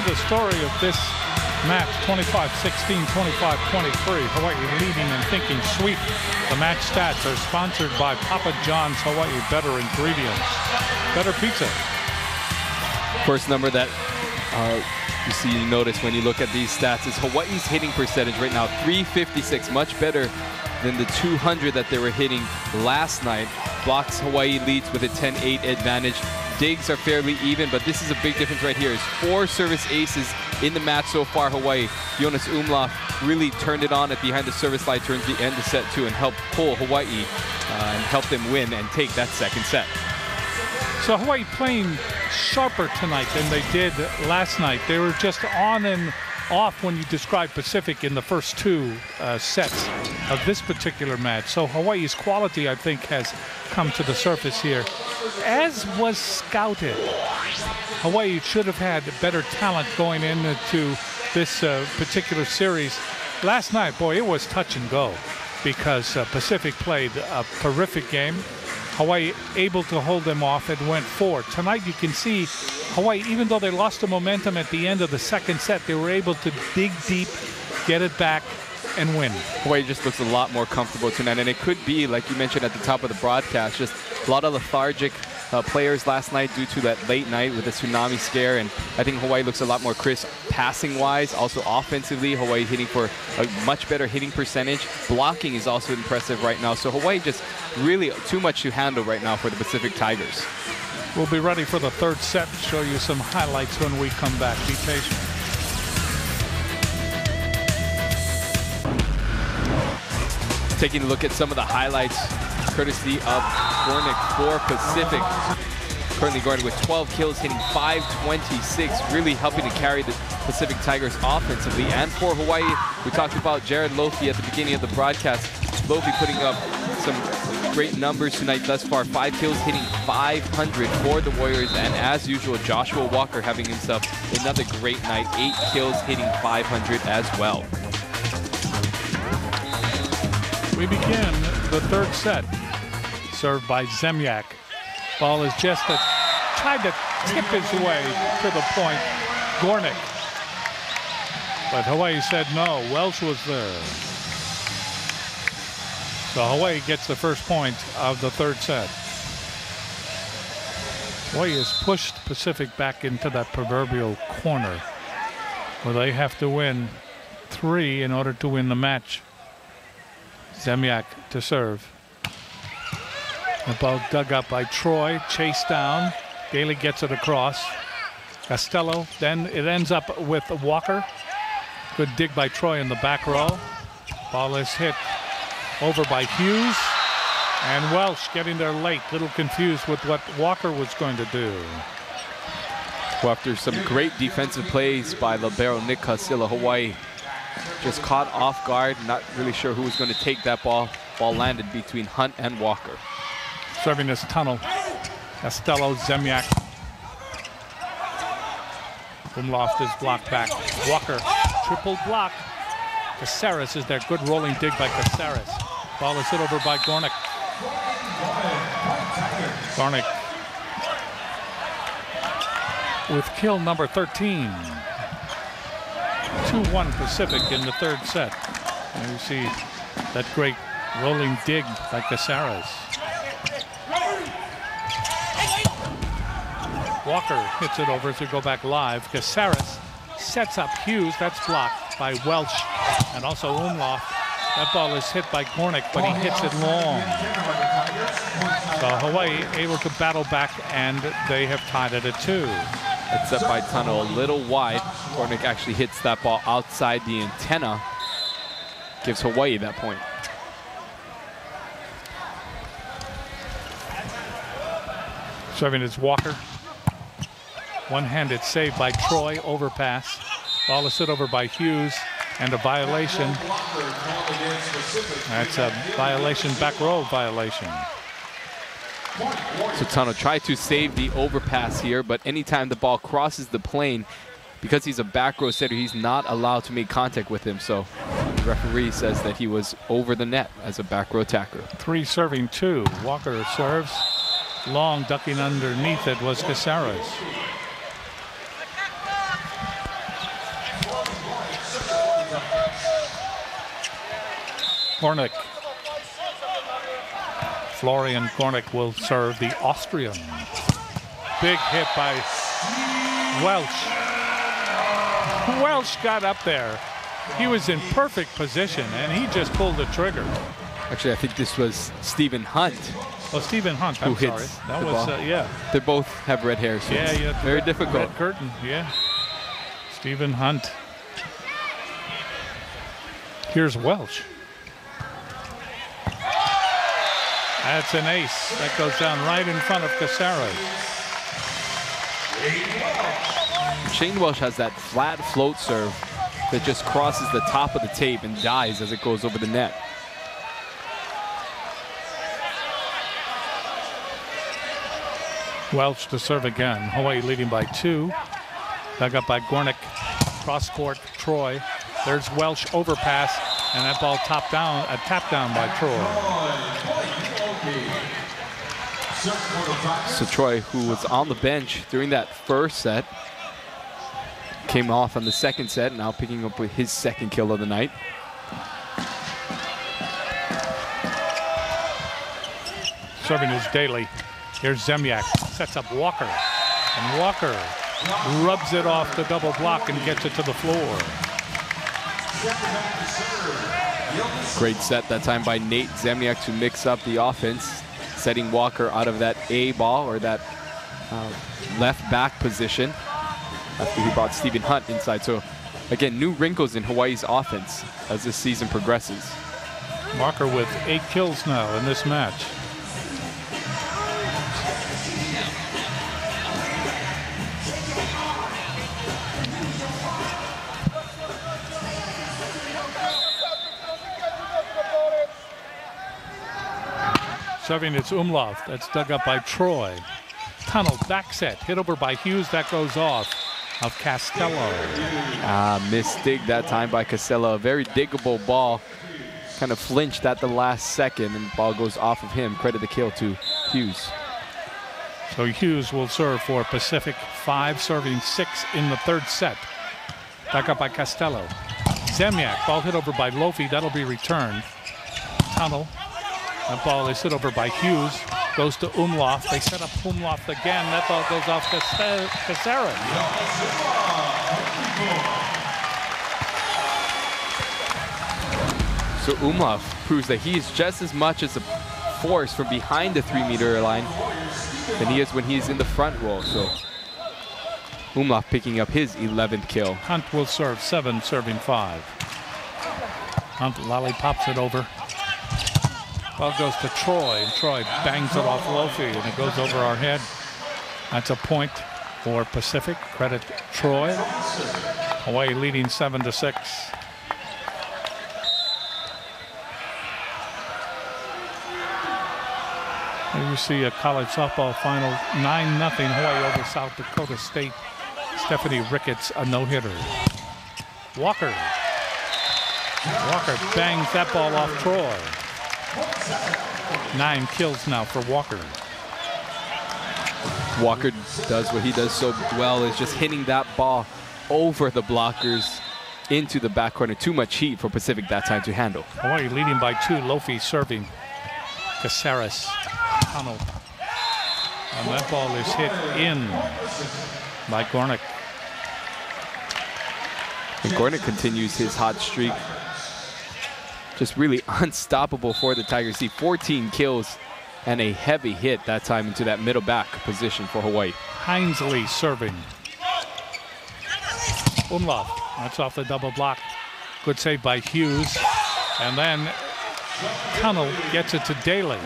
the story of this match, 25-16, 25-23. Hawaii leading and thinking sweep. The match stats are sponsored by Papa John's Hawaii. Better ingredients, better pizza. First number that you notice when you look at these stats is Hawaii's hitting percentage right now, 356, much better than the 200 that they were hitting last night. Blocks, Hawaii leads with a 10-8 advantage. Digs are fairly even, but this is a big difference right here. Is 4 service aces in the match so far, Hawaii. Jonas Umlauf really turned it on at behind the service line towards the end of set 2 and helped pull Hawaii and help them win and take that second set. So Hawaii playing sharper tonight than they did last night. They were just on and off when you describe Pacific in the first 2 sets of this particular match. So Hawaii's quality, I think, has come to the surface here. As was scouted, Hawaii should have had better talent going into this particular series. Last night, boy, it was touch and go because Pacific played a terrific game. Hawaii able to hold them off and went 4. Tonight you can see Hawaii, even though they lost the momentum at the end of the second set, they were able to dig deep, get it back, and win. Hawaii just looks a lot more comfortable tonight, and it could be, like you mentioned at the top of the broadcast, just a lot of lethargic players last night due to that late night with the tsunami scare, and I think Hawaii looks a lot more crisp passing-wise. Also offensively, Hawaii hitting for a much better hitting percentage. Blocking is also impressive right now, so Hawaii just really too much to handle right now for the Pacific Tigers. We'll be ready for the third set, show you some highlights when we come back. Be patient. Taking a look at some of the highlights courtesy of Gornick for Pacific. Currently Gornick with 12 kills, hitting .526, really helping to carry the Pacific Tigers offensively. And for Hawaii, we talked about Jared Lofi at the beginning of the broadcast. Lofi putting up some great numbers tonight thus far. 5 kills, hitting .500 for the Warriors. And as usual, Joshua Walker having himself another great night. 8 kills, hitting .500 as well. We begin the third set. Served by Zemyak. Ball is just tried to tip his way to the point. Gornick. But Hawaii said no. Welsh was there. So Hawaii gets the first point of the third set. Hawaii has pushed Pacific back into that proverbial corner where they have to win 3 in order to win the match. Zemyak to serve. The ball dug up by Troy, chased down. Daly gets it across. Costello, then it ends up with Walker. Good dig by Troy in the back row. Ball is hit over by Hughes. And Welsh getting there late, little confused with what Walker was going to do. Well, after some great defensive plays by libero Nick Casilla, Hawaii just caught off guard, not really sure who was going to take that ball. Ball landed between Hunt and Walker. Serving this tunnel. Costello, Zemyak. Umlauf is blocked back. Walker, triple block. Caceres is there. Good rolling dig by Caceres. Ball is hit over by Gornick. Gornick with kill number 13. 2-1 Pacific in the third set. And you see that great rolling dig by Caceres. Walker hits it over to go back live. Caceres sets up Hughes. That's blocked by Welch and also Umlauf. That ball is hit by Gornick, but he hits it long. So Hawaii able to battle back, and they have tied it at 2. It's set by Tunnel a little wide. Gornick actually hits that ball outside the antenna. Gives Hawaii that point. Serving is Walker. One-handed save by Troy, overpass. Ball is hit over by Hughes, and a violation. That's a violation, back row violation. So Tano tried to save the overpass here, but anytime the ball crosses the plane, because he's a back row setter, he's not allowed to make contact with him. So the referee says that he was over the net as a back row attacker. 3 serving 2. Walker serves. Long ducking underneath it was Caceres. Gornick. Florian Gornick will serve the Austrian. Big hit by Welch. Welch got up there. He was in perfect position, and he just pulled the trigger. Actually, I think this was Stephen Hunt. Oh, Stephen Hunt, I'm sorry. That was, yeah. They both have red hair, so yeah, very difficult. Red curtain, yeah. Stephen Hunt. Here's Welch. That's an ace. That goes down right in front of Caceres. Shane Welch has that flat float serve that just crosses the top of the tape and dies as it goes over the net. Welch to serve again. Hawaii leading by 2. Dug up by Gornick. Cross court, Troy. There's Welch overpass, and that ball tap down by Troy. So Troy, who was on the bench during that first set, came off on the second set, now picking up with his second kill of the night. Serving is Daly. Here's Zemyak, sets up Walker, and Walker rubs it off the double block and gets it to the floor. Great set that time by Nate Zemyak to mix up the offense, setting Walker out of that A ball or that left back position after he brought Stephen Hunt inside. So again, new wrinkles in Hawaii's offense as this season progresses. Walker with 8 kills now in this match. Serving it's Umlauf. That's dug up by Troy. Tunnel, back set, hit over by Hughes. That goes off of Castello. Missed dig that time by Castello. A very diggable ball. Kind of flinched at the last second, and the ball goes off of him. Credit the kill to Hughes. So Hughes will serve for Pacific. 5, serving 6 in the third set. Dug up by Castello. Zemyak, ball hit over by Lofi. That'll be returned. Tunnel. That ball is hit over by Hughes, goes to Umlauf. They set up Umlauf again. That ball goes off Caceres. So Umlauf proves that he is just as much as a force from behind the 3-meter line than he is when he's in the front row. So Umlauf picking up his 11th kill. Hunt will serve 7, serving 5. Hunt lollipops it over. Ball goes to Troy, and Troy bangs it off Lofi, and it goes over our head. That's a point for Pacific. Credit Troy. Hawaii leading 7-6. Here you see a college softball final, 9-0 Hawaii over South Dakota State. Stephanie Ricketts, a no-hitter. Walker. Walker bangs that ball off Troy. 9 kills now for Walker. Walker does what he does so well, is just hitting that ball over the blockers into the back corner. Too much heat for Pacific that time to handle. Hawaii leading by 2. Lofi serving. Caceres. Tunnel. And that ball is hit in by Gornick. And Gornick continues his hot streak. Just really unstoppable for the Tigers. See, 14 kills and a heavy hit that time into that middle back position for Hawaii. Hinesley serving. Umlauf. That's off the double block. Good save by Hughes. And then Tunnel gets it to Daly.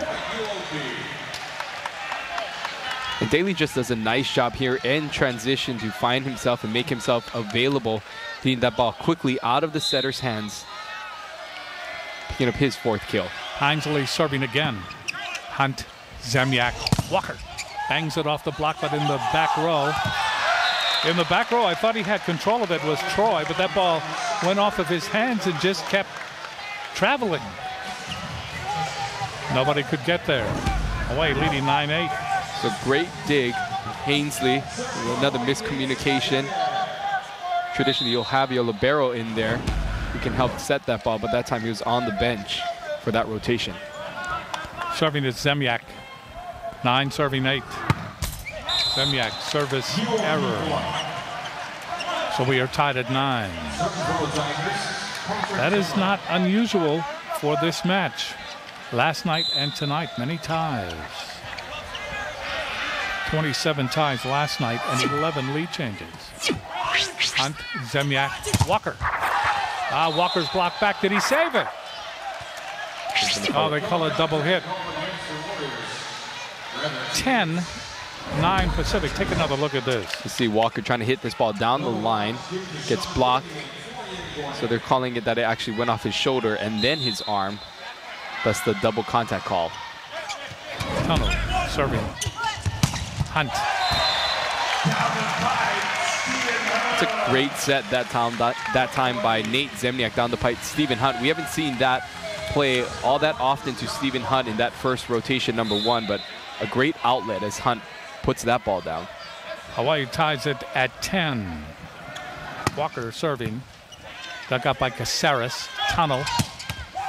And Daly just does a nice job here in transition to find himself and make himself available, getting that ball quickly out of the setter's hands, picking up his 4th kill. Hinesley serving again. Hunt, Zemyak, Walker bangs it off the block, but in the back row. In the back row, I thought he had control of it, was Troy, but that ball went off of his hands and just kept traveling. Nobody could get there. Hawaii leading 9-8. So great dig, Hinesley. Another miscommunication. Traditionally, you'll have your libero in there who can help set that ball, but that time he was on the bench. for that rotation. Serving is Zemyak. 9 serving 8. Zemyak service error. So we are tied at 9. That is not unusual for this match. Last night and tonight, many ties. 27 ties last night and 11 lead changes. Hunt, Zemyak, Walker. Walker's blocked back. Did he save it? Oh, they call it double hit. 10-9 Pacific. Take another look at this. You see Walker trying to hit this ball down the line, gets blocked. So they're calling it that it actually went off his shoulder and then his arm. That's the double contact call. Tunnel serving. Hunt. It's a great set that time by Nate Zemyak down the pipe. Stephen Hunt. We haven't seen that play all that often to Stephen Hunt in that first rotation number 1, but a great outlet as Hunt puts that ball down. Hawaii ties it at 10. Walker serving. Dug up by Caceres. Tunnel.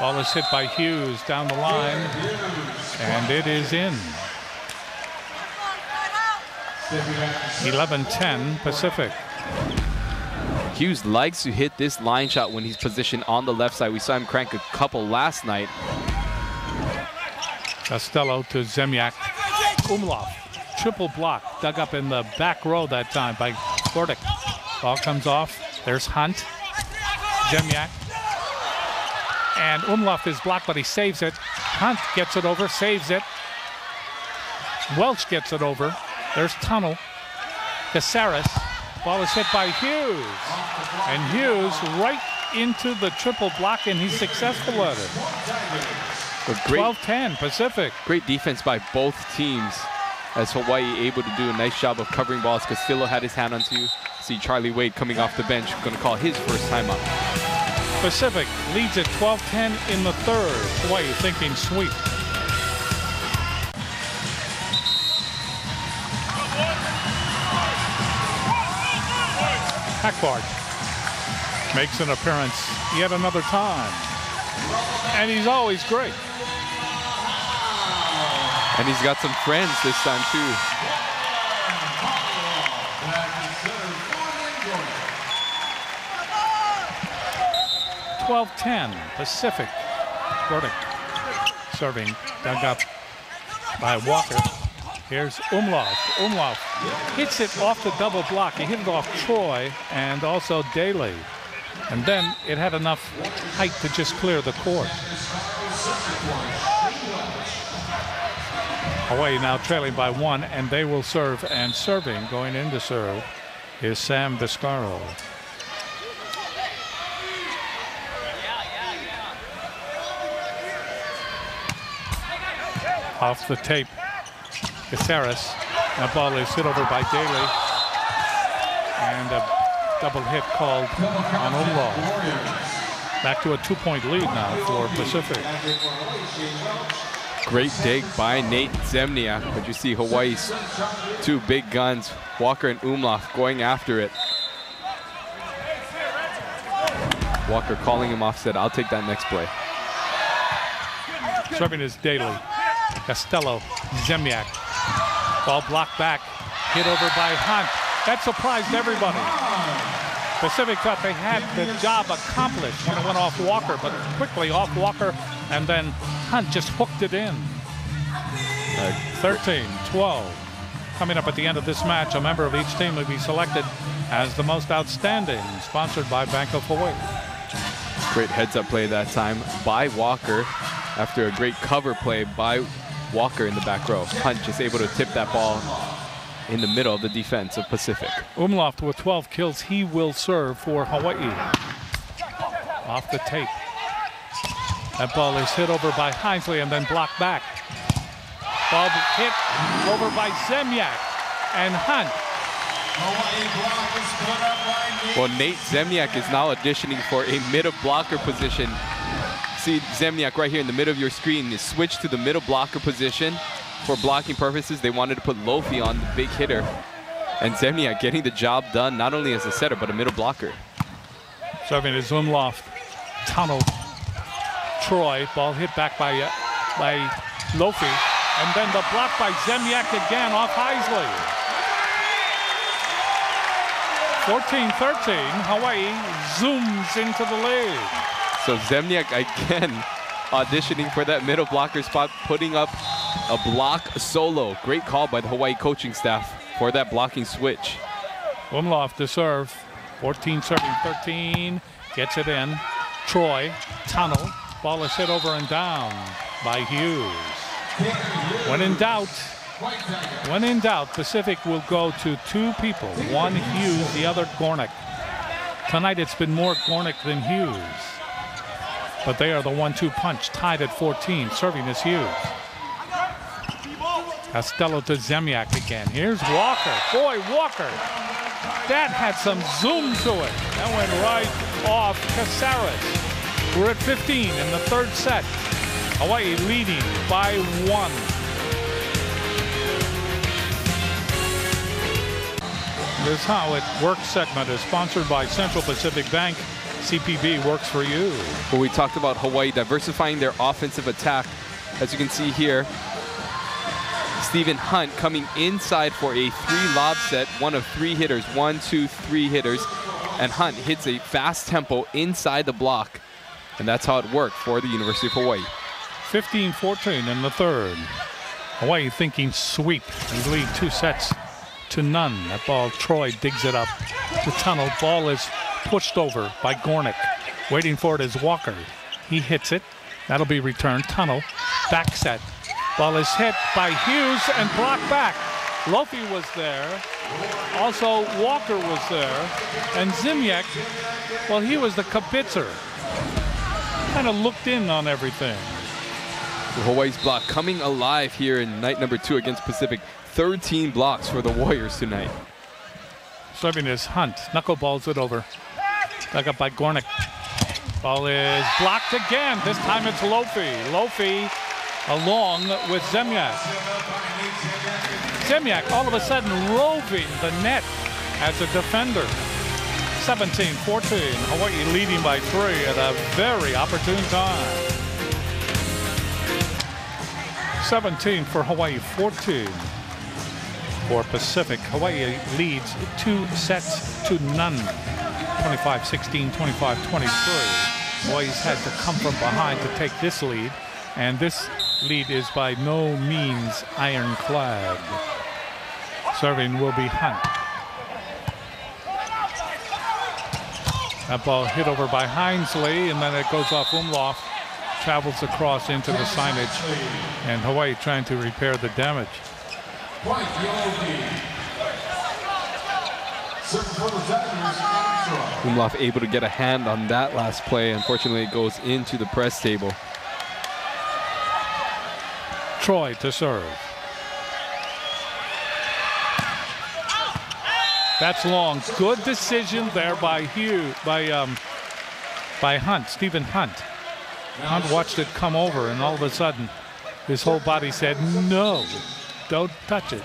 Ball is hit by Hughes down the line, and it is in. 11-10 Pacific. Hughes likes to hit this line shot when he's positioned on the left side. We saw him crank a couple last night. Costello to Zemyak. Umlauf. Triple block. Dug up in the back row that time by Gordic. Ball comes off. There's Hunt. Zemyak. And Umlauf is blocked, but he saves it. Hunt gets it over, saves it. Welch gets it over. There's Tunnel. Caceres. Ball is hit by Hughes. And Hughes right into the triple block, and he's successful at it. 12-10 Pacific. Great defense by both teams as Hawaii able to do a nice job of covering balls. Castillo had his hand on two. See Charlie Wade coming off the bench, going to call his first timeout. Pacific leads at 12-10 in the third. Hawaii thinking sweep. Hackbart makes an appearance yet another time. And he's always great. And he's got some friends this time too. (12-10) Pacific. Gordic serving, dug up by Walker. Here's Umlauf. Umlauf hits it off the double block. He hit it off Troy and also Daly. And then it had enough height to just clear the court. Hawaii now trailing by 1, and they will serve, and serving, going in to serve, is Sam Viscaro. Off the tape, Caceres. That ball is hit over by Daly. And a double hit called on Umlauf. Back to a 2-point lead now for Pacific. Great dig by Nate Zemniak, but you see Hawaii's two big guns, Walker and Umlauf, going after it. Walker calling him off, said, "I'll take that next play." Serving is Daly. Costello, Zemniak. Ball blocked back, hit over by Hunt. That surprised everybody. Pacific thought they had the job accomplished when it went off Walker, but quickly off Walker, and then Hunt just hooked it in. 13-12. Coming up at the end of this match, a member of each team will be selected as the most outstanding, sponsored by Bank of Hawaii. Great heads-up play that time by Walker after a great cover play by Walker in the back row. Hunt just able to tip that ball in the middle of the defense of Pacific. Umlauf with 12 kills. He will serve for Hawaii. Off the tape. That ball is hit over by Hinesley and then blocked back. Ball hit over by Zemniak and Hunt. Well, Nate Zemniak is now auditioning for a middle blocker position. See Zemniak right here in the middle of your screen is switched to the middle blocker position. For blocking purposes, they wanted to put Lofi on the big hitter. And Zemniak getting the job done, not only as a setter, but a middle blocker. Serving is Umlauf. Tunnel. Troy. Ball hit back by Lofi. And then the block by Zemyak again off Heisley. 14-13, Hawaii zooms into the lead. So Zemyak again auditioning for that middle blocker spot, putting up a block solo. Great call by the Hawaii coaching staff for that blocking switch. Umlauf to serve. 14-13, gets it in. Troy, tunnel. Ball is hit over and down by Hughes. When in doubt, Pacific will go to two people. One Hughes, the other Gornick. Tonight it's been more Gornick than Hughes. But they are the 1-2 punch, tied at 14. Serving is Hughes. Costello to Zemyak again. Here's Walker. Boy, Walker. That had some zoom to it. That went right off Caceres. We're at 15 in the third set. Hawaii leading by 1. This How It Works segment is sponsored by Central Pacific Bank. CPB works for you. Well, we talked about Hawaii diversifying their offensive attack. As you can see here, Stephen Hunt coming inside for a 3-lob set, one of 3 hitters, 1, 2, 3 hitters. And Hunt hits a fast tempo inside the block. And that's how it worked for the University of Hawaii. 15-14 in the third. Hawaii thinking sweep and lead 2 sets to none. That ball, Troy digs it up to tunnel. Ball is pushed over by Gornick. Waiting for it is Walker. He hits it. That'll be returned. Tunnel. Back set. Ball is hit by Hughes and blocked back. Lofi was there. Also, Walker was there. And Zemyak, well, he was the Kabitzer. Kind of looked in on everything. Hawaii's block coming alive here in night number 2 against Pacific. 13 blocks for the Warriors tonight. Serving is Hunt. Knuckleballs it over. Dug up by Gornick. Ball is blocked again. This time it's Lofi. Lofi along with Zemyak. Zemyak all of a sudden roving the net as a defender. 17-14. Hawaii leading by 3 at a very opportune time. 17 for Hawaii, 14 for Pacific. Hawaii leads 2 sets to none. 25-16, 25-23. Hawaii's had to come from behind to take this lead, and this lead is by no means ironclad. Serving will be Hunt. That ball hit over by Hinesley, and then it goes off Umlauf, travels across into the signage, and Hawaii trying to repair the damage. Umlauf able to get a hand on that last play. Unfortunately, it goes into the press table. Troy to serve. That's long. Good decision there by Hunt, Stephen Hunt. Hunt watched it come over, and all of a sudden, his whole body said, no, don't touch it.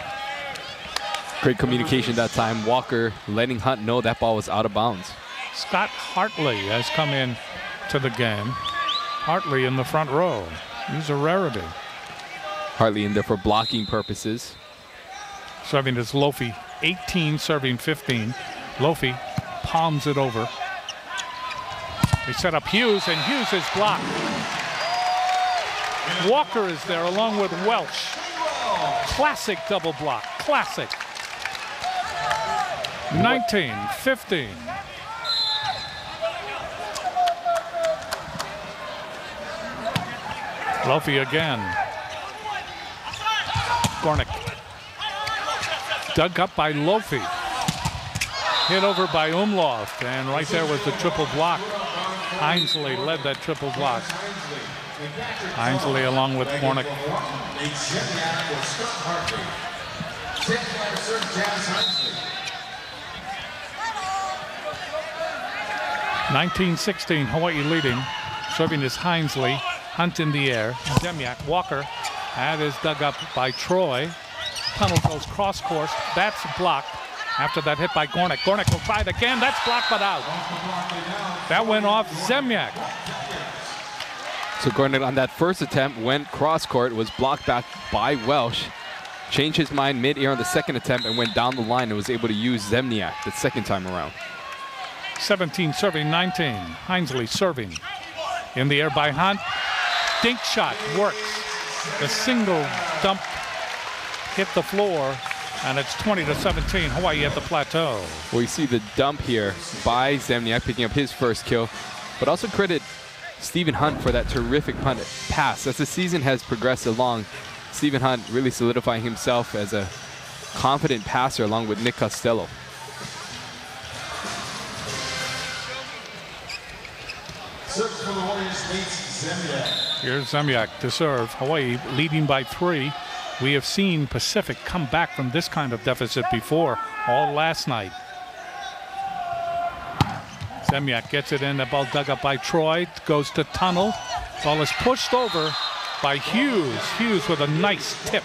Great communication that time. Walker letting Hunt know that ball was out of bounds. Scott Hartley has come in to the game. Hartley in the front row. He's a rarity. Hartley in there for blocking purposes. Serving is Lofi, 18, serving 15. Lofi palms it over. They set up Hughes, and Hughes is blocked. Walker is there along with Welch. Classic double block, classic. 19-15. Lofi again. Gornick. Dug up by Lofi. Hit over by Umlauf, and right there was the triple block. Hinesley led that triple block. Hinesley along with Gornick. 19-16, Hawaii leading. Serving is Hinesley. Hunt in the air. Zemyak, Walker. That is dug up by Troy. Tunnel goes cross course. That's blocked. After that hit by Gornick. Gornick will try it again. That's blocked but out. That went off Zemyak. So Gornick on that first attempt went cross court, was blocked back by Welsh. Changed his mind mid-air on the second attempt and went down the line and was able to use Zemniak the second time around. 17 serving 19. Hinesley serving. In the air by Hunt. Dink shot works. The single dump hit the floor, and it's 20-17. Hawaii at the plateau. Well, you see the dump here by Zemniak picking up his first kill, but also credit Stephen Hunt for that terrific punt pass. As the season has progressed along, Stephen Hunt really solidifying himself as a confident passer along with Nick Costello. Here's Zemniak to serve. Hawaii leading by 3. We have seen Pacific come back from this kind of deficit before, all last night. Zemniak gets it in. The ball dug up by Troy. Goes to Tunnel. Ball is pushed over by Hughes. Hughes with a nice tip.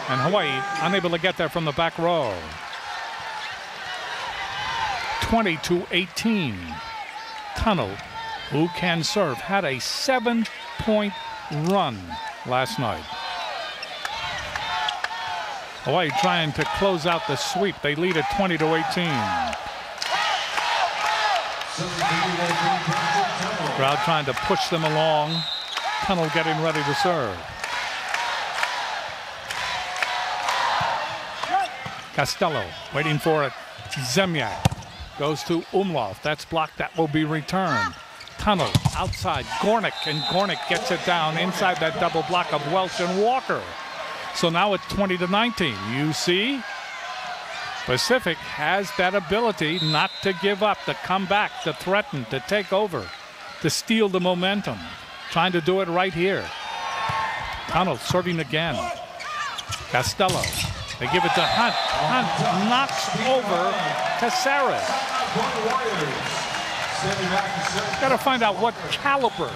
And Hawaii unable to get there from the back row. 20-18. Tunnel, who can serve, had a 7-point run last night. Hawaii trying to close out the sweep. They lead at 20-18. Crowd trying to push them along. Tunnel getting ready to serve. Costello waiting for it. Zemniak goes to Umlauf. That's blocked. That will be returned. Tunnel outside. Gornick, and Gornick gets it down inside that double block of Welsh and Walker. So now it's 20-19. You see, Pacific has that ability not to give up, to come back, to threaten, to take over, to steal the momentum. Trying to do it right here. Tunnel serving again. Costello. They give it to Hunt. Hunt knocks over Caceres. Got to find out what caliber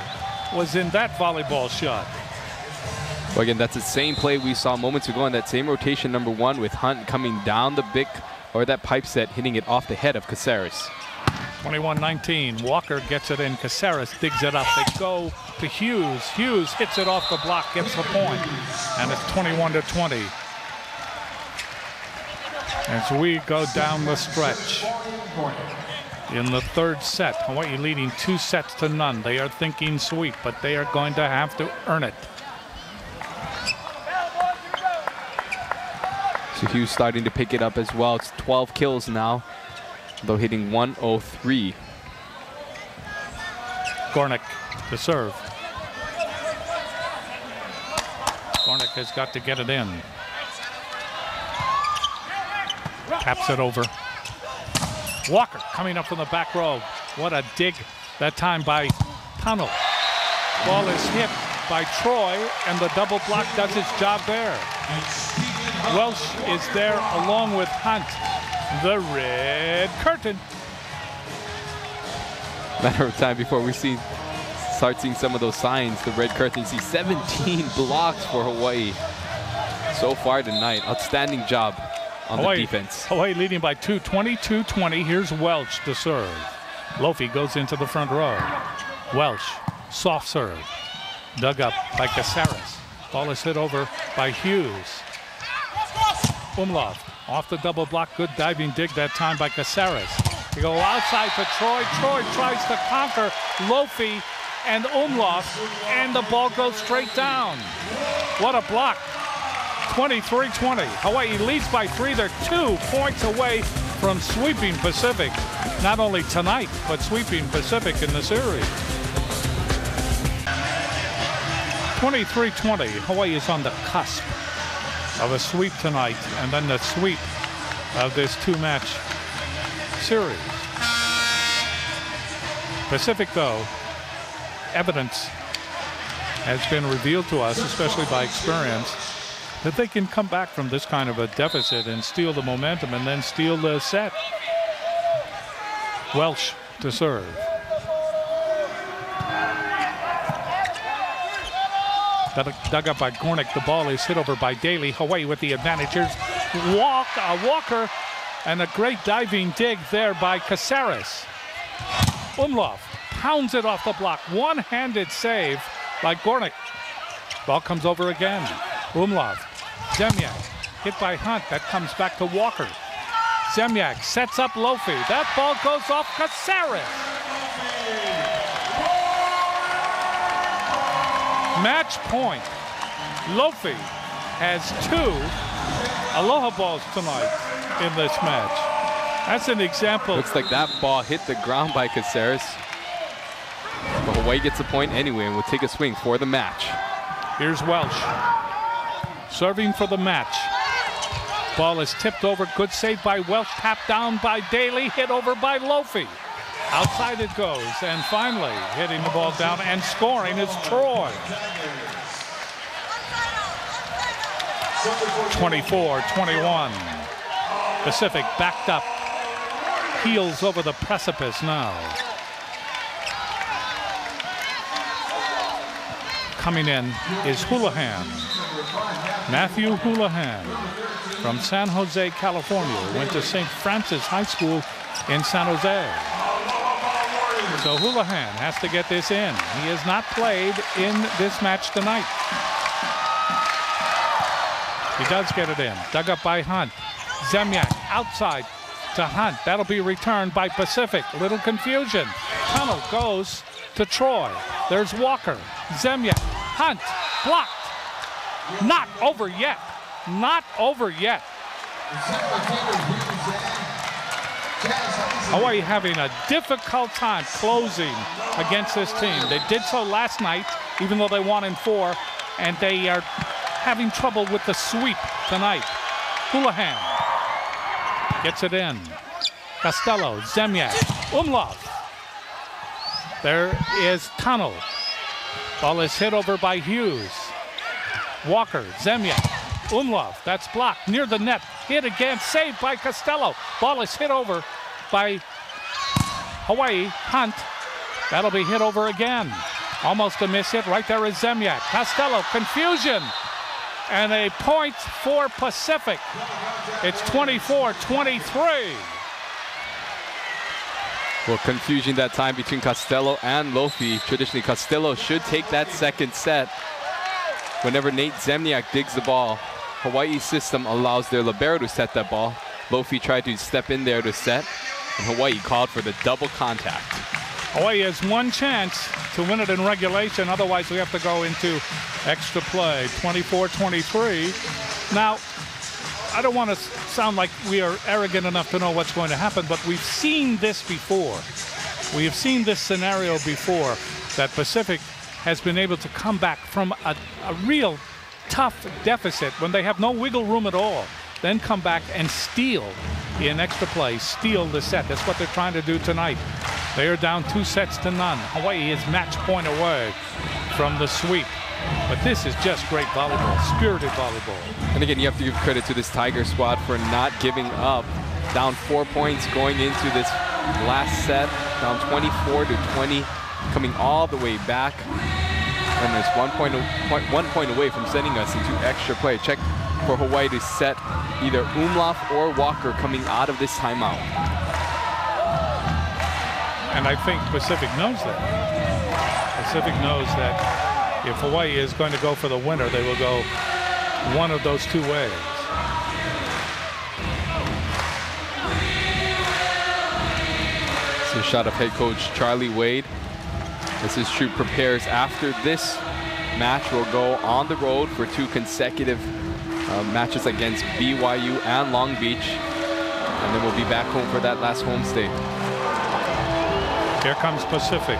was in that volleyball shot. Well, again, that's the same play we saw moments ago in that same rotation number 1 with Hunt coming down the big, or that pipe set, hitting it off the head of Caceres. 21-19. Walker gets it in. Caceres digs it up. They go to Hughes. Hughes hits it off the block, gets the point, and it's 21-20. As we go down the stretch in the third set, Hawaii leading 2-0. They are thinking sweep, but they are going to have to earn it. So Hughes starting to pick it up as well. It's 12 kills now, though hitting 103. Gornick to serve. Gornick has got to get it in. Taps it over. Walker coming up from the back row. What a dig that time by Tunnel. Ball is hit by Troy, and the double block does its job there. Welsh is there along with Hunt. The red curtain. Matter of time before we start seeing some of those signs. The red curtain. You see 17 blocks for Hawaii so far tonight. Outstanding job on the defense. Hawaii leading by 2, 22-20. Here's Welch to serve. Lofi goes into the front row. Welch, soft serve. Dug up by Caceres. Ball is hit over by Hughes. Umlauf off the double block. Good diving dig that time by Caceres. They go outside to Troy. Troy tries to conquer Lofi and Umlauf, and the ball goes straight down. What a block. 23-20. Hawaii leads by 3. They're 2 points away from sweeping Pacific. Not only tonight, but sweeping Pacific in the series. 23-20. Hawaii is on the cusp of a sweep tonight, and then the sweep of this 2-match series. Pacific, though, evidence has been revealed to us, especially by experience, that they can come back from this kind of a deficit and steal the momentum and then steal the set. Welsh to serve. Dug up by Gornick. The ball is hit over by Daly. Hawaii with the advantage. Here's Walker, and a great diving dig there by Caceres. Umlauf pounds it off the block. One-handed save by Gornick. Ball comes over again. Umlauf. Zemyak hit by Hunt. That comes back to Walker. Zemyak sets up Lofi. That ball goes off Caceres. Match point. Lofi has 2 Aloha balls tonight in this match. That's an example. Looks like that ball hit the ground by Caceres. But Hawaii gets a point anyway and will take a swing for the match. Here's Welsh serving for the match. Ball is tipped over. Good save by Welsh. Tapped down by Daly. Hit over by Lofi. Outside it goes. And finally hitting the ball down and scoring is Troy. 24-21. Pacific backed up. Heels over the precipice now. Coming in is Houlihan. Matthew Houlihan from San Jose, California. Went to St. Francis High School in San Jose. So Houlihan has to get this in. He has not played in this match tonight. He does get it in. Dug up by Hunt. Zemyak outside to Hunt. That'll be returned by Pacific. Little confusion. Tunnel goes to Troy. There's Walker. Zemyak. Hunt. Blocked. Not over yet. Not over yet. Hawaii having a difficult time closing against this team. They did so last night, even though they won in 4, and they are having trouble with the sweep tonight. Houlihan gets it in. Costello, Zemyak, Umlauf. There is Tunnel. Ball is hit over by Hughes. Walker, Zemyak, Umlauf. That's blocked near the net. Hit again, saved by Costello. Ball is hit over by Hawaii. Hunt. That'll be hit over again. Almost a miss hit. Right there is Zemyak. Costello, confusion. And a point for Pacific. It's 24-23. Well, confusion that time between Costello and Lofi. Traditionally, Costello should take that second set. Whenever Nate Zemyak digs the ball, Hawaii's system allows their libero to set that ball. Lofi tried to step in there to set, and Hawaii called for the double contact. Hawaii has one chance to win it in regulation. Otherwise, we have to go into extra play. 24-23. Now, I don't want to sound like we are arrogant enough to know what's going to happen, but we've seen this before. We have seen this scenario before, that Pacific has been able to come back from a real tough deficit when they have no wiggle room at all, then come back and steal in extra play, steal the set. That's what they're trying to do tonight. They are down 2-0. Hawaii is match point away from the sweep. But this is just great volleyball, spirited volleyball. And again, you have to give credit to this Tiger squad for not giving up. Down 4 points going into this last set, down 24-20, coming all the way back. And it's 1 point away from sending us into extra play. Check for Hawaii to set either Umlauf or Walker coming out of this timeout. And I think Pacific knows that. Pacific knows that if Hawaii is going to go for the winner, they will go one of those two ways. It's a shot of head coach Charlie Wade. As his troop prepares after this match, will go on the road for 2 consecutive matches against BYU and Long Beach. And then we'll be back home for that last home stay. Here comes Pacific.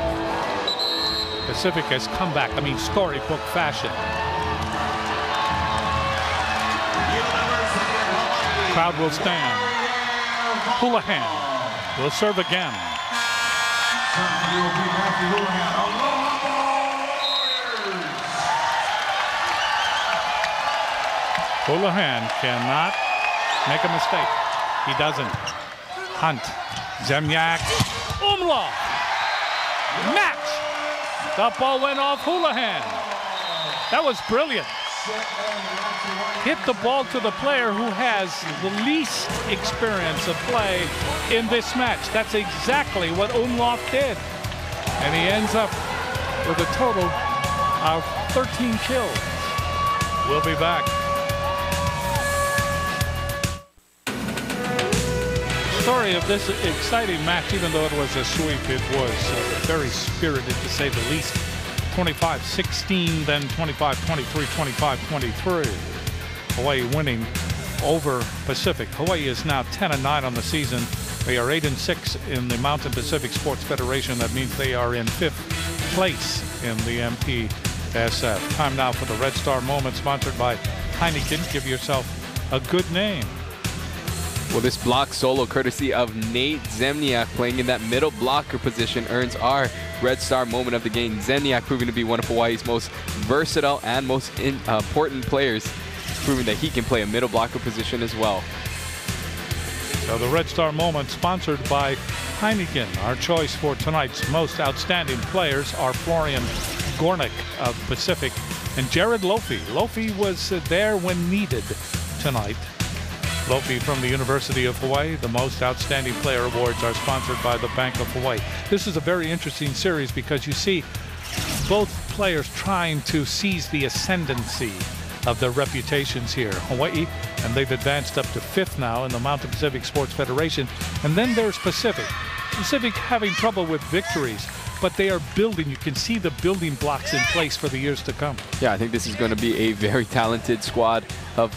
Pacific has come back, I mean, storybook fashion. Crowd will stand. Houlihan will serve again. Houlihan cannot make a mistake. He doesn't. Hunt. Zemyak. Umlauf. Match. The ball went off Houlihan. That was brilliant. Hit the ball to the player who has the least experience of play in this match. That's exactly what Umlauf did. And he ends up with a total our 13 kills. We'll be back. Story of this exciting match, even though it was a sweep, it was very spirited to say the least. 25-16, then 25-23, 25-23. Hawaii winning over Pacific. Hawaii is now 10-9 on the season. They are 8-6 in the Mountain Pacific Sports Federation. That means they are in 5th place in the MPSF. Time now for the Red Star Moment, sponsored by Heineken. Give yourself a good name. Well, this block solo, courtesy of Nate Zemniak, playing in that middle blocker position, earns our Red Star Moment of the game. Zemniak proving to be one of Hawaii's most versatile and most important players, proving that he can play a middle blocker position as well. So the Red Star Moment, sponsored by Heineken. Our choice for tonight's most outstanding players are Florian Gornick of Pacific and Jared Lofi. Lofi was there when needed tonight. Lofi from the University of Hawaii. The most outstanding player awards are sponsored by the Bank of Hawaii. This is a very interesting series because you see both players trying to seize the ascendancy of their reputations here. Hawaii, and they've advanced up to 5th now in the Mountain Pacific Sports Federation. And then there's Pacific. Pacific having trouble with victories, but they are building. You can see the building blocks in place for the years to come. Yeah, I think this is going to be a very talented squad of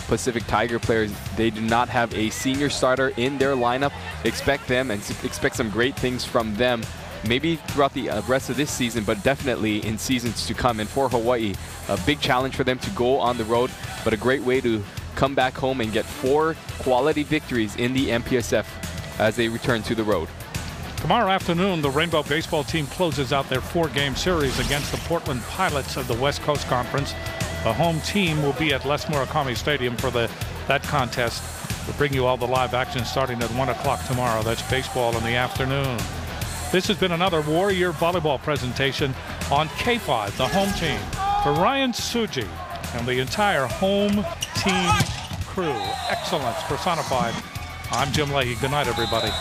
Pacific Tiger players. They do not have a senior starter in their lineup. Expect them and expect some great things from them, maybe throughout the rest of this season, but definitely in seasons to come. And for Hawaii, a big challenge for them to go on the road, but a great way to come back home and get 4 quality victories in the MPSF as they return to the road. Tomorrow afternoon, the Rainbow baseball team closes out their 4-game series against the Portland Pilots of the West Coast Conference. The home team will be at Les Murakami Stadium for that contest. We'll bring you all the live action starting at 1 o'clock tomorrow. That's baseball in the afternoon. This has been another Warrior Volleyball presentation on K5, the home team. For Ryan Tsuji and the entire home team crew, excellence personified. I'm Jim Leahy. Good night, everybody.